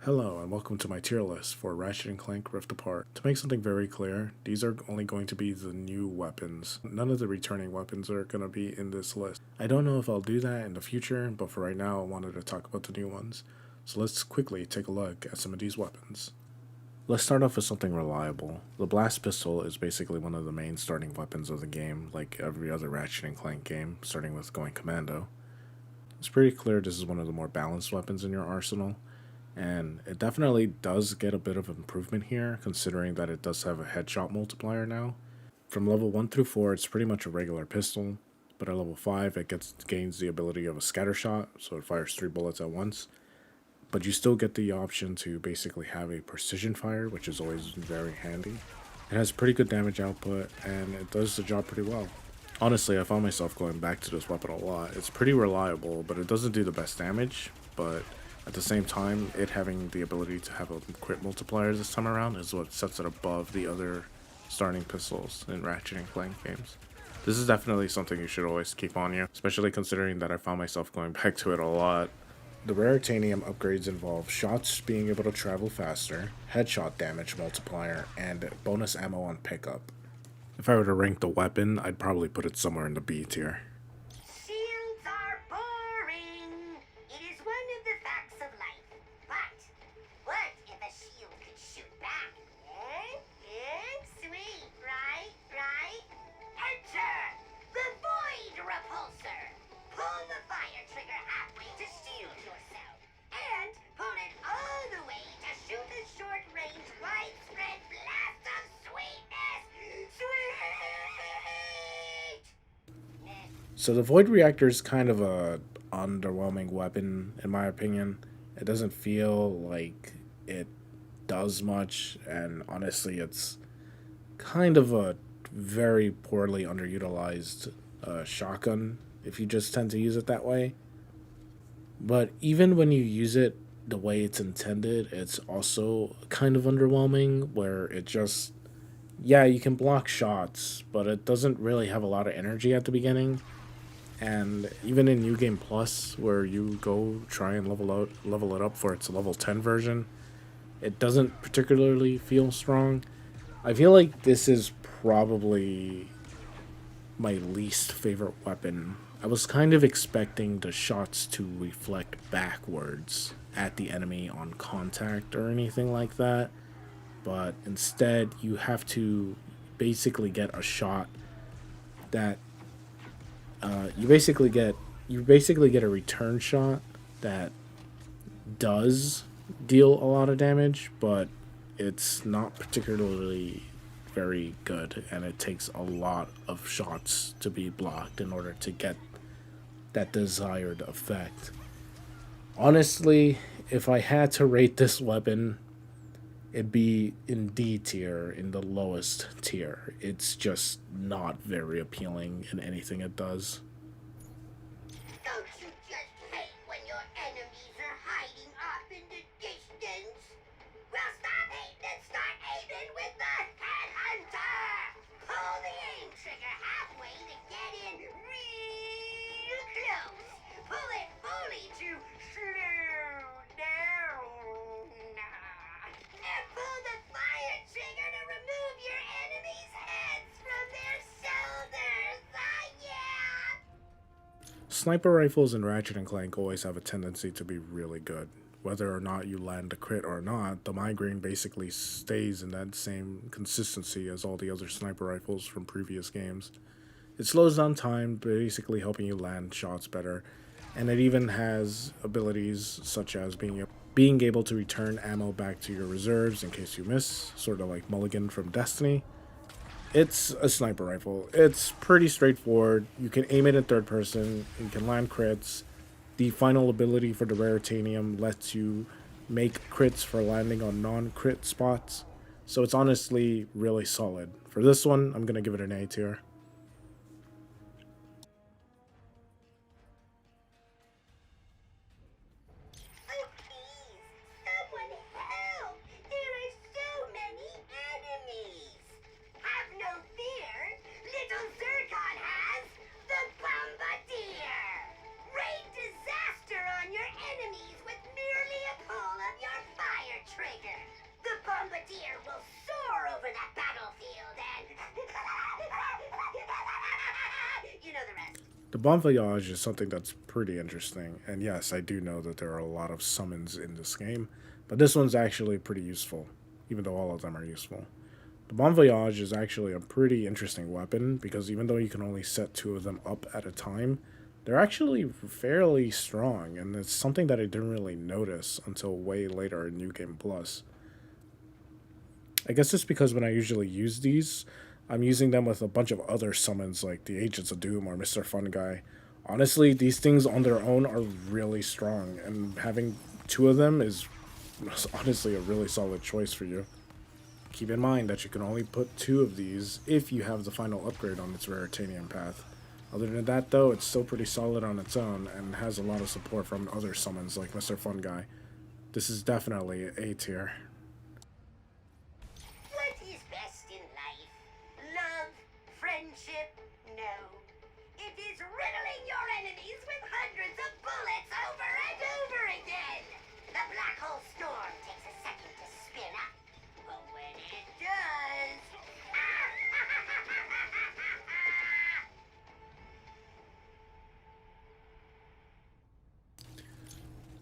Hello and welcome to my tier list for Ratchet & Clank Rift Apart. To make something very clear, these are only going to be the new weapons. None of the returning weapons are going to be in this list. I don't know if I'll do that in the future, but for right now I wanted to talk about the new ones. So let's quickly take a look at some of these weapons. Let's start off with something reliable. The blast pistol is basically one of the main starting weapons of the game, like every other Ratchet & Clank game, starting with going commando. It's pretty clear this is one of the more balanced weapons in your arsenal. And it definitely does get a bit of improvement here, considering that it does have a headshot multiplier now. From level 1 through 4, it's pretty much a regular pistol, but at level 5, it gains the ability of a scatter shot, so it fires 3 bullets at once. But you still get the option to basically have a precision fire, which is always very handy. It has pretty good damage output, and it does the job pretty well. Honestly, I found myself going back to this weapon a lot. It's pretty reliable, but it doesn't do the best damage, but at the same time, it having the ability to have a crit multiplier this time around is what sets it above the other starting pistols in Ratchet and Clank games. This is definitely something you should always keep on you, especially considering that I found myself going back to it a lot. The Raritanium upgrades involve shots being able to travel faster, headshot damage multiplier, and bonus ammo on pickup. If I were to rank the weapon, I'd probably put it somewhere in the B tier. Shields are boring. It is one of the facts of life. But what if a shield could shoot back? Sweet, right? Enter the Void Repulsor. Pull the fire trigger halfway to shield yourself, and pull it all the way to shoot a short-range, widespread blast of sweetness. Sweet! So the Void Reactor is kind of a underwhelming weapon, in my opinion. It doesn't feel like it does much, and honestly, it's kind of a very poorly underutilized shotgun if you just tend to use it that way. But even when you use it the way it's intended, it's also kind of underwhelming, where it just, yeah, you can block shots, but it doesn't really have a lot of energy at the beginning. And even in New Game Plus, where you go try and level it up for its level 10 version, it doesn't particularly feel strong. I feel like this is probably my least favorite weapon. I was kind of expecting the shots to reflect backwards at the enemy on contact or anything like that, but instead you have to basically get a shot that you basically get a return shot that does deal a lot of damage, but it's not particularly very good, and it takes a lot of shots to be blocked in order to get that desired effect. Honestly, if I had to rate this weapon, it'd be in D tier, in the lowest tier. It's just not very appealing in anything it does. Don't you just hate when your enemies are hiding off in the distance? Well, stop hating and start aiming with the headhunter! Pull the aim trigger halfway to get in real close. Pull it fully to slow down. And pull the fire trigger to remove your enemy's heads from their shoulders. Ah, yeah! Sniper rifles in Ratchet and Clank always have a tendency to be really good. Whether or not you land a crit or not, the migraine basically stays in that same consistency as all the other sniper rifles from previous games. It slows down time, basically helping you land shots better, and it even has abilities such as being able to return ammo back to your reserves in case you miss, sort of like Mulligan from Destiny. It's a sniper rifle. It's pretty straightforward. You can aim it in third person, you can land crits. The final ability for the Raritanium lets you make crits for landing on non-crit spots. So it's honestly really solid. For this one, I'm going to give it an A tier. Oh, please! Someone help! There are so many enemies! Have no fear! Little Zircon has the Bombardier! Rain disaster on your enemies with merely a pull of your fire The Bon Voyage is something that's pretty interesting, and yes, I do know that there are a lot of summons in this game, but this one's actually pretty useful, even though all of them are useful. The Bon Voyage is actually a pretty interesting weapon because even though you can only set two of them up at a time, they're actually fairly strong, and it's something that I didn't really notice until way later in New Game Plus. I guess it's because when I usually use these, I'm using them with a bunch of other summons like the Agents of Doom or Mr. Fun Guy. Honestly, these things on their own are really strong, and having two of them is honestly a really solid choice for you. Keep in mind that you can only put two of these if you have the final upgrade on its Raritanium path. Other than that, though, it's still pretty solid on its own and has a lot of support from other summons like Mr. Fun Guy. This is definitely A tier. What is best in life? Love? Friendship? No. It is riddling your enemies with hundreds of bullets over and over again. The black hole storm takes a second to spin up, but when it does...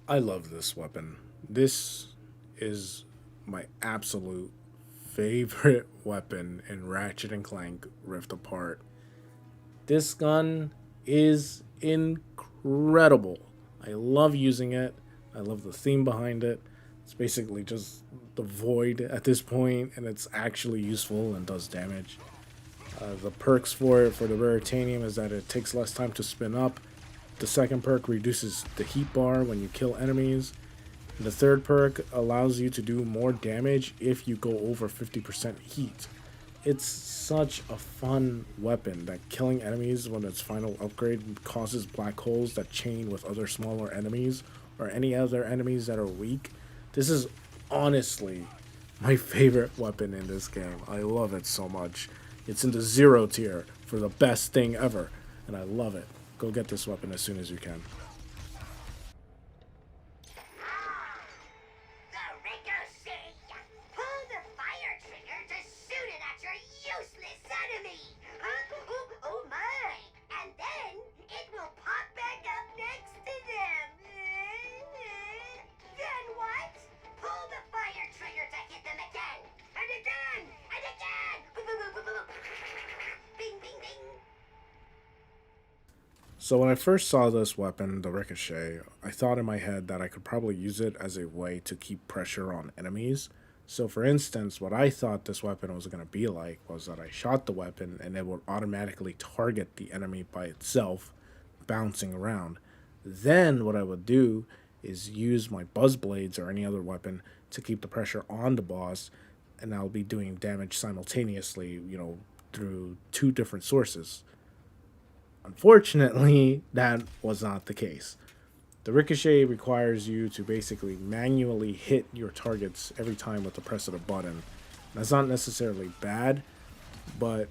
I love this weapon. This is my absolute favorite weapon in Ratchet and Clank Rift Apart. This gun is incredible. I love using it. I love the theme behind it. It's basically just the void at this point, and it's actually useful and does damage. The perks for it for the Raritanium is that it takes less time to spin up. The second perk reduces the heat bar when you kill enemies. And the third perk allows you to do more damage if you go over 50% heat. It's such a fun weapon that killing enemies when its final upgrade causes black holes that chain with other smaller enemies or any other enemies that are weak. This is honestly my favorite weapon in this game. I love it so much. It's in the 0 tier for the best thing ever, and I love it. Go get this weapon as soon as you can. The ricochet! Pull the fire trigger to shoot it at your useless enemy! Oh my! And then it will pop back up next to them! Then what? Pull the fire trigger to hit them again! And again! And again! Bing, bing, bing! So when I first saw this weapon, the Ricochet, I thought in my head that I could probably use it as a way to keep pressure on enemies. So for instance, what I thought this weapon was going to be like was that I shot the weapon and it would automatically target the enemy by itself, bouncing around. Then what I would do is use my buzz blades or any other weapon to keep the pressure on the boss, and I'll be doing damage simultaneously, through two different sources. Unfortunately, that was not the case. The Ricochet requires you to basically manually hit your targets every time with the press of a button. That's not necessarily bad, but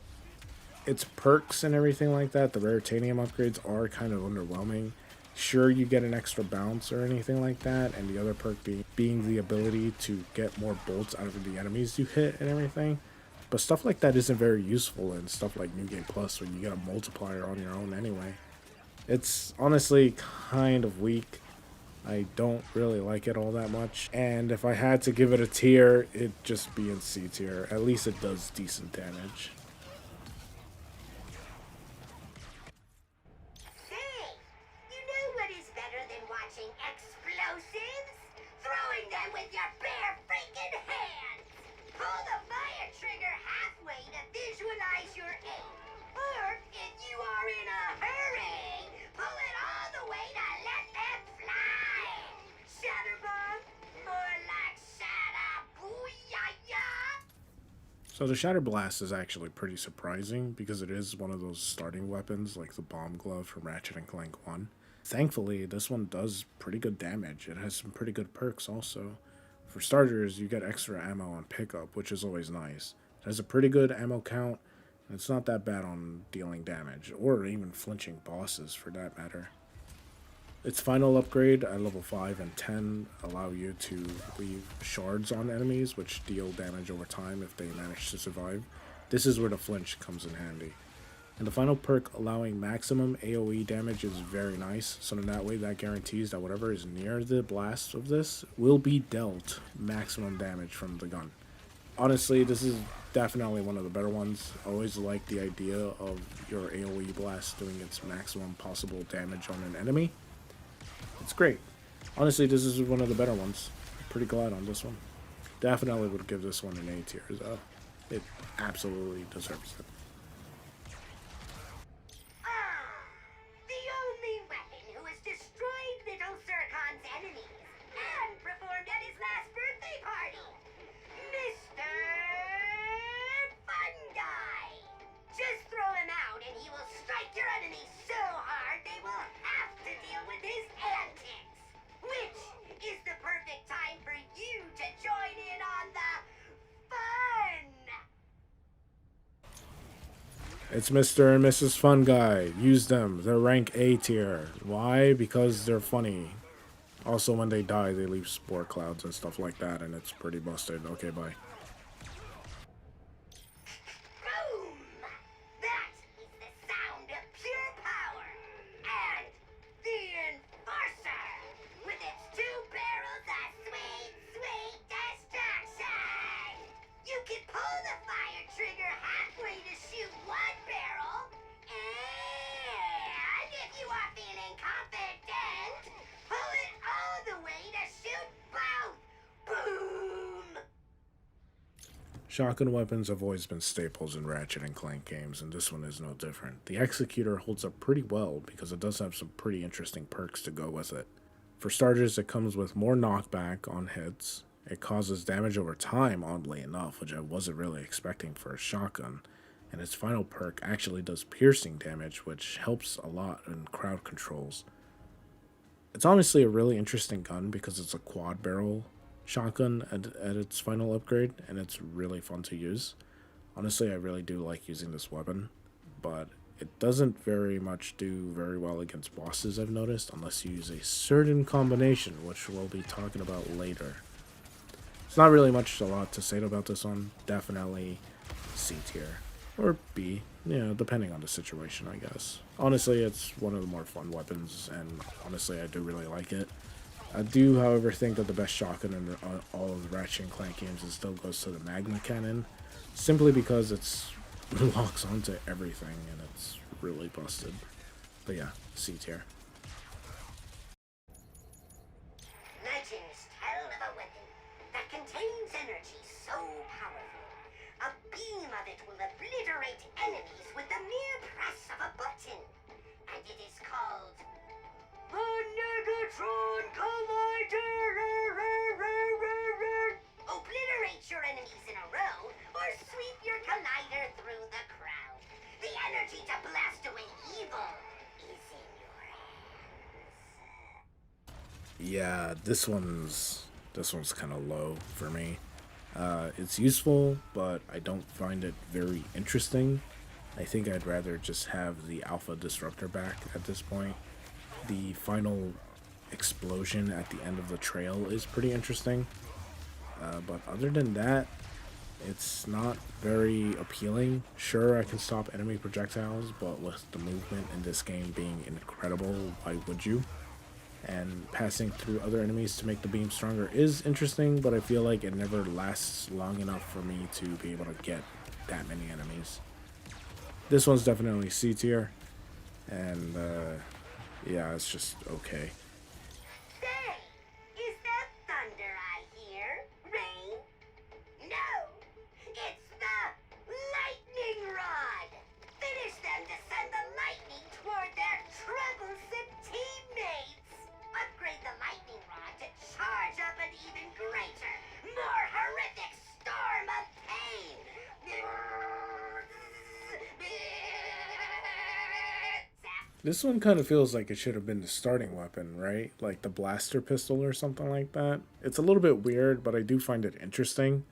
its perks and everything like that, the Raritanium upgrades, are kind of underwhelming. Sure, you get an extra bounce or anything like that, and the other perk being the ability to get more bolts out of the enemies you hit and everything. But stuff like that isn't very useful in stuff like New Game Plus, where you get a multiplier on your own anyway. It's honestly kind of weak. I don't really like it all that much. And if I had to give it a tier, it'd just be in C tier. At least it does decent damage. Say, you know what is better than watching explosives? Throwing them with your bare freaking hands! Pull the fire trigger halfway to visualize your aim. Or, if you are in a hurry, pull it all the way to let them fly! Shatterbomb? More like Shatter-booyah! So the Shatter Blast is actually pretty surprising because it is one of those starting weapons like the Bomb Glove from Ratchet and Clank 1. Thankfully, this one does pretty good damage. It has some pretty good perks also. For starters, you get extra ammo on pickup, which is always nice. It has a pretty good ammo count, and it's not that bad on dealing damage, or even flinching bosses for that matter. Its final upgrade at level 5 and 10 allow you to leave shards on enemies, which deal damage over time if they manage to survive. This is where the flinch comes in handy. And the final perk allowing maximum AoE damage is very nice. So in that way, that guarantees that whatever is near the blast of this will be dealt maximum damage from the gun. Honestly, this is definitely one of the better ones. I always like the idea of your AoE blast doing its maximum possible damage on an enemy. It's great. Honestly, this is one of the better ones. Pretty glad on this one. Definitely would give this one an A tier, though. It absolutely deserves it. The only weapon who has destroyed Little Zircon's enemies and performed at his last birthday party, Mr. Fun Guy. Just throw him out and he will strike your enemies so hard they will have to deal with his antics. Which is the perfect time for you to join in on the fun. It's Mr. and Mrs. Fun Guy. Use them. They're rank A tier. Why? Because they're funny. Also, when they die, they leave spore clouds and stuff like that, and it's pretty busted. Okay, bye. Boom! That is the sound of pure power. And the Enforcer, with its two barrels of sweet, sweet destruction. You can pull the fire trigger halfway to shoot one barrel, and if you are feeling confident, pull it all the way to shoot both. Boom! Shotgun weapons have always been staples in Ratchet and Clank games, and this one is no different. The Executor holds up pretty well because it does have some pretty interesting perks to go with it. For starters, it comes with more knockback on hits. It causes damage over time, oddly enough, which I wasn't really expecting for a shotgun. And its final perk actually does piercing damage, which helps a lot in crowd controls. It's honestly a really interesting gun because it's a quad barrel shotgun at its final upgrade, and it's really fun to use. Honestly, I really do like using this weapon, but it doesn't very much do very well against bosses, I've noticed, unless you use a certain combination, which we'll be talking about later. It's not really much a lot to say about this one. Definitely C tier. Or B, depending on the situation, I guess. Honestly, it's one of the more fun weapons, and honestly, I do really like it. I do, however, think that the best shotgun in all of the Ratchet and Clank games still goes to the Magma Cannon, simply because it's locks onto everything, and it's really busted. But yeah, C tier. Legends tell of a weapon that contains energy so powerful, a beam of it will obliterate enemies with the mere press of a button. And it is called the Negatron Collider. Obliterate your enemies in a row, or sweep your collider through the crowd. The energy to blast away evil is in your hands. Yeah, this one's kind of low for me. It's useful, but I don't find it very interesting. I think I'd rather just have the Alpha Disruptor back at this point. The final explosion at the end of the trail is pretty interesting. But other than that, it's not very appealing. Sure, I can stop enemy projectiles, but with the movement in this game being incredible, why would you? And passing through other enemies to make the beam stronger is interesting, but I feel like it never lasts long enough for me to be able to get that many enemies. This one's definitely C tier, and yeah, it's just okay. Say, is that thunder I hear? Rain? No, it's the lightning rod. Finish them to send the lightning toward their troublesome teammates. Upgrade the lightning rod to charge up an even greater, more horrific storm of pain. This one kind of feels like it should have been the starting weapon, right? Like the blaster pistol or something like that. It's a little bit weird, but I do find it interesting.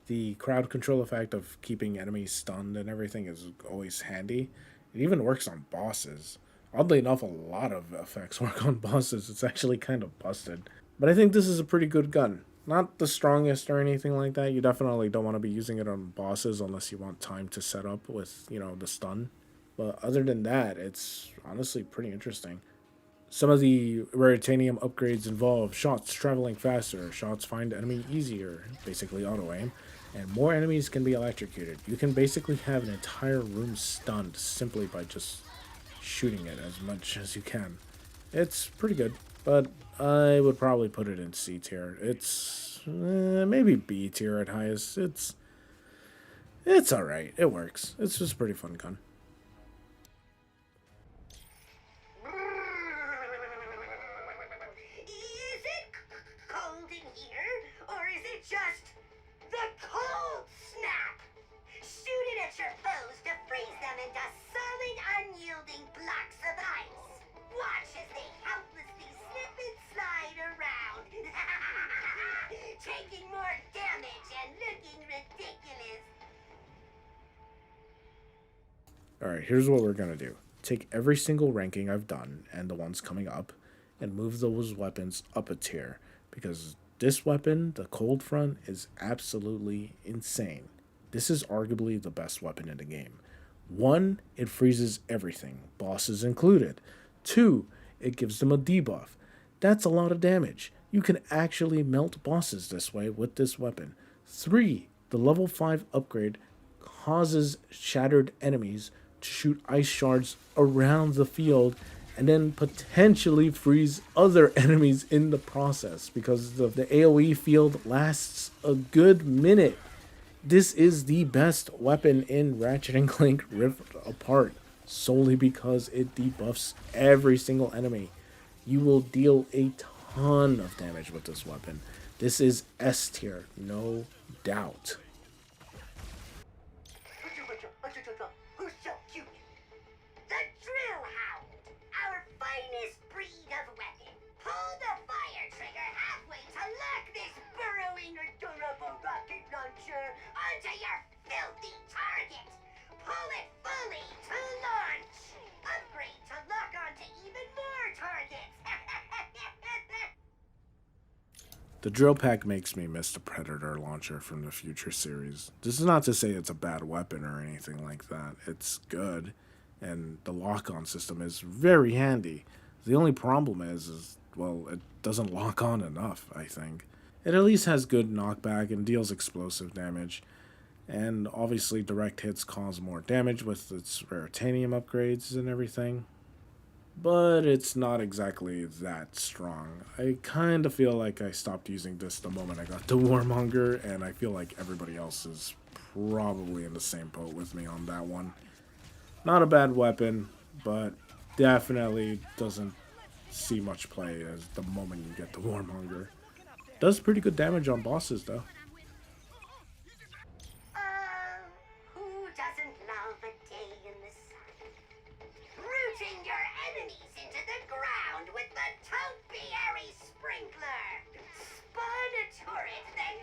The crowd control effect of keeping enemies stunned and everything is always handy. It even works on bosses. Oddly enough, a lot of effects work on bosses. It's actually kind of busted. But I think this is a pretty good gun. Not the strongest or anything like that. You definitely don't want to be using it on bosses unless you want time to set up with, the stun. But other than that, it's honestly pretty interesting. Some of the Raritanium upgrades involve shots traveling faster, shots find enemy easier, basically auto aim, and more enemies can be electrocuted. You can basically have an entire room stunned simply by just shooting it as much as you can. It's pretty good, but I would probably put it in C tier. It's maybe B tier at highest. It's all right. It works. It's just a pretty fun gun. Is it cold in here, or is it just the cold snap? Shoot it at your foes to freeze them into solid, unyielding blocks of ice. Watch as they helplessly slip and slide around, taking more damage and looking ridiculous. Alright, here's what we're gonna do. Take every single ranking I've done and the ones coming up and move those weapons up a tier because this weapon, the Cold Front, is absolutely insane. This is arguably the best weapon in the game. One, it freezes everything, bosses included. Two, it gives them a debuff. That's a lot of damage. You can actually melt bosses this way with this weapon. Three, the level 5 upgrade causes shattered enemies to shoot ice shards around the field and then potentially freeze other enemies in the process because the AoE field lasts a good minute. This is the best weapon in Ratchet and Clank Rift Apart solely because it debuffs every single enemy. You will deal a ton of damage with this weapon. This is S tier, no doubt. Who's so cute? The drill hound, our finest breed of weapon. Pull the fire trigger halfway to lock this burrowing or durable rocket launcher onto your filthy target. Pull it fully to launch. Upgrade to lock onto even more targets. The drill pack makes me miss the Predator launcher from the Future series. This is not to say it's a bad weapon or anything like that. It's good, and the lock-on system is very handy. The only problem is well, it doesn't lock on enough, I think. It at least has good knockback and deals explosive damage. And obviously direct hits cause more damage with its Raritanium upgrades and everything, but it's not exactly that strong. I kind of feel like I stopped using this the moment I got to Warmonger, and I feel like everybody else is probably in the same boat with me on that one. Not a bad weapon, but definitely doesn't see much play as the moment you get to Warmonger. Does pretty good damage on bosses though. Who doesn't love a day in the sun? Rooting your enemies into the ground with the topiary sprinkler. Spawn a turret, then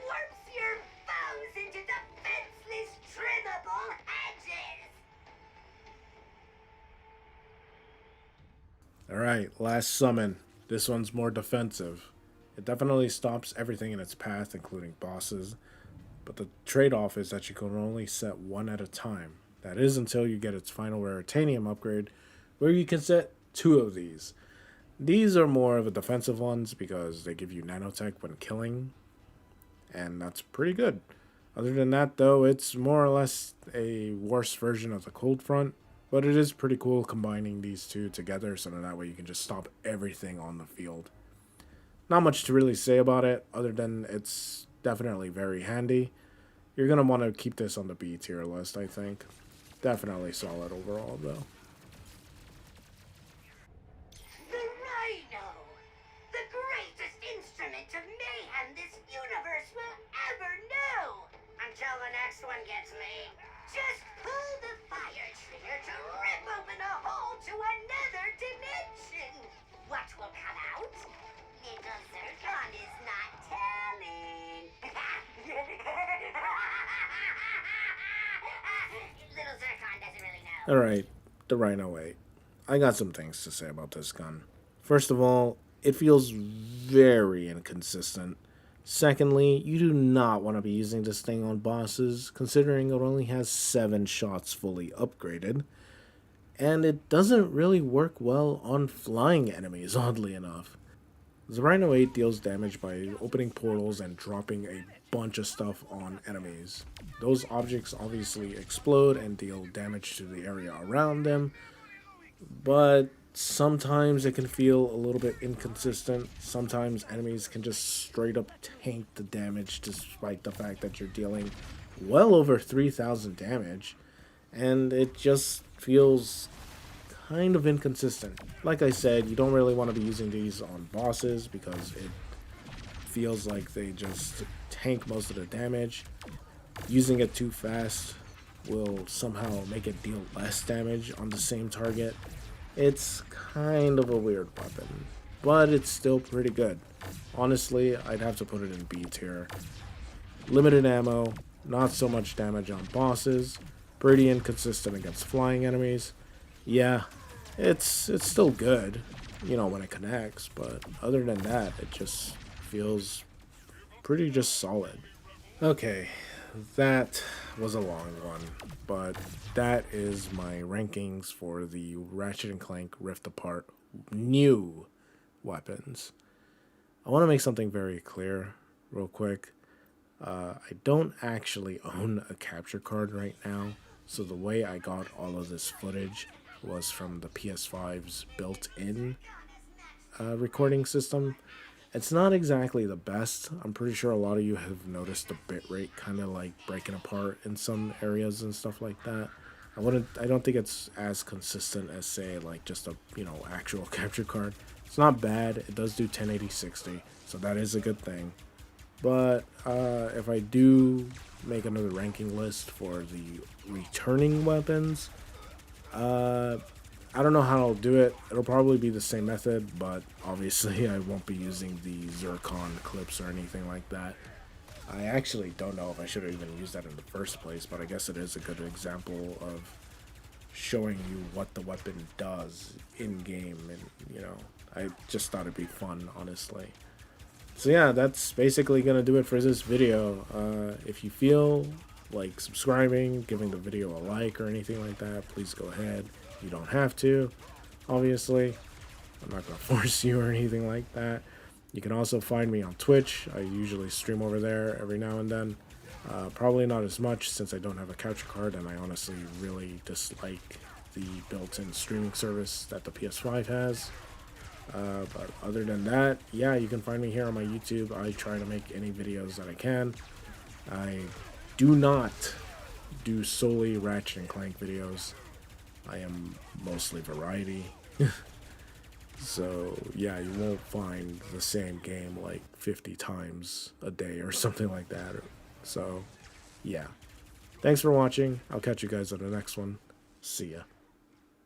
warps your foes into defenseless, trimmable hedges. Alright, last summon. This one's more defensive. It definitely stops everything in its path, including bosses, but the trade-off is that you can only set one at a time. That is until you get its final Raritanium upgrade, where you can set two of these. These are more of a defensive ones because they give you nanotech when killing, and that's pretty good. Other than that, though, it's more or less a worse version of the Cold Front, but it is pretty cool combining these two together so that way you can just stop everything on the field. Not much to really say about it, other than it's definitely very handy. You're going to want to keep this on the B tier list, I think. Definitely solid overall, though. The Rhino! The greatest instrument of mayhem this universe will ever know! Until the next one gets me. Just pull the fire trigger to rip open a hole to another dimension! What will come out? Little Zircon is not telling. Little Zircon doesn't really know. Alright, the Rhino 8. I got some things to say about this gun. First of all, it feels very inconsistent. Secondly, you do not want to be using this thing on bosses, considering it only has 7 shots fully upgraded, and it doesn't really work well on flying enemies, oddly enough. The Rhino 8 deals damage by opening portals and dropping a bunch of stuff on enemies. Those objects obviously explode and deal damage to the area around them, but sometimes it can feel a little bit inconsistent. Sometimes enemies can just straight up tank the damage despite the fact that you're dealing well over 3,000 damage, and it just feels kind of inconsistent. Like I said, you don't really want to be using these on bosses because it feels like they just tank most of the damage. Using it too fast will somehow make it deal less damage on the same target. It's kind of a weird weapon, but it's still pretty good. Honestly, I'd have to put it in B tier. Limited ammo, not so much damage on bosses, pretty inconsistent against flying enemies. Yeah, it's still good, you know, when it connects, but other than that, it just feels pretty just solid. Okay, that was a long one, but that is my rankings for the Ratchet and Clank Rift Apart new weapons. I want to make something very clear, real quick. I don't actually own a capture card right now, so the way I got all of this footage was from the PS5's built-in recording system. It's not exactly the best. I'm pretty sure a lot of you have noticed the bitrate kind of like breaking apart in some areas and stuff like that. I don't think it's as consistent as say like just a, you know, actual capture card. It's not bad. It does do 1080-60, so that is a good thing. But if I do make another ranking list for the returning weapons, I don't know how I'll do it. It'll probably be the same method, but obviously I won't be using the zircon clips or anything like that. I actually don't know if I should have even used that in the first place, but I guess it is a good example of showing you what the weapon does in game, and you know, I just thought it'd be fun, honestly. So yeah, that's basically gonna do it for this video. If you feel like subscribing, giving the video a like or anything like that, please go ahead. You don't have to, obviously. I'm not gonna force you or anything like that. You can also find me on Twitch. I usually stream over there every now and then. Probably not as much since I don't have a capture card, and I honestly really dislike the built-in streaming service that the PS5 has. But other than that, yeah, you can find me here on my YouTube. I try to make any videos that I can. I do not do solely Ratchet and Clank videos. I am mostly variety. So yeah, you won't find the same game like 50 times a day or something like that. So yeah, thanks for watching. I'll catch you guys on the next one. See ya.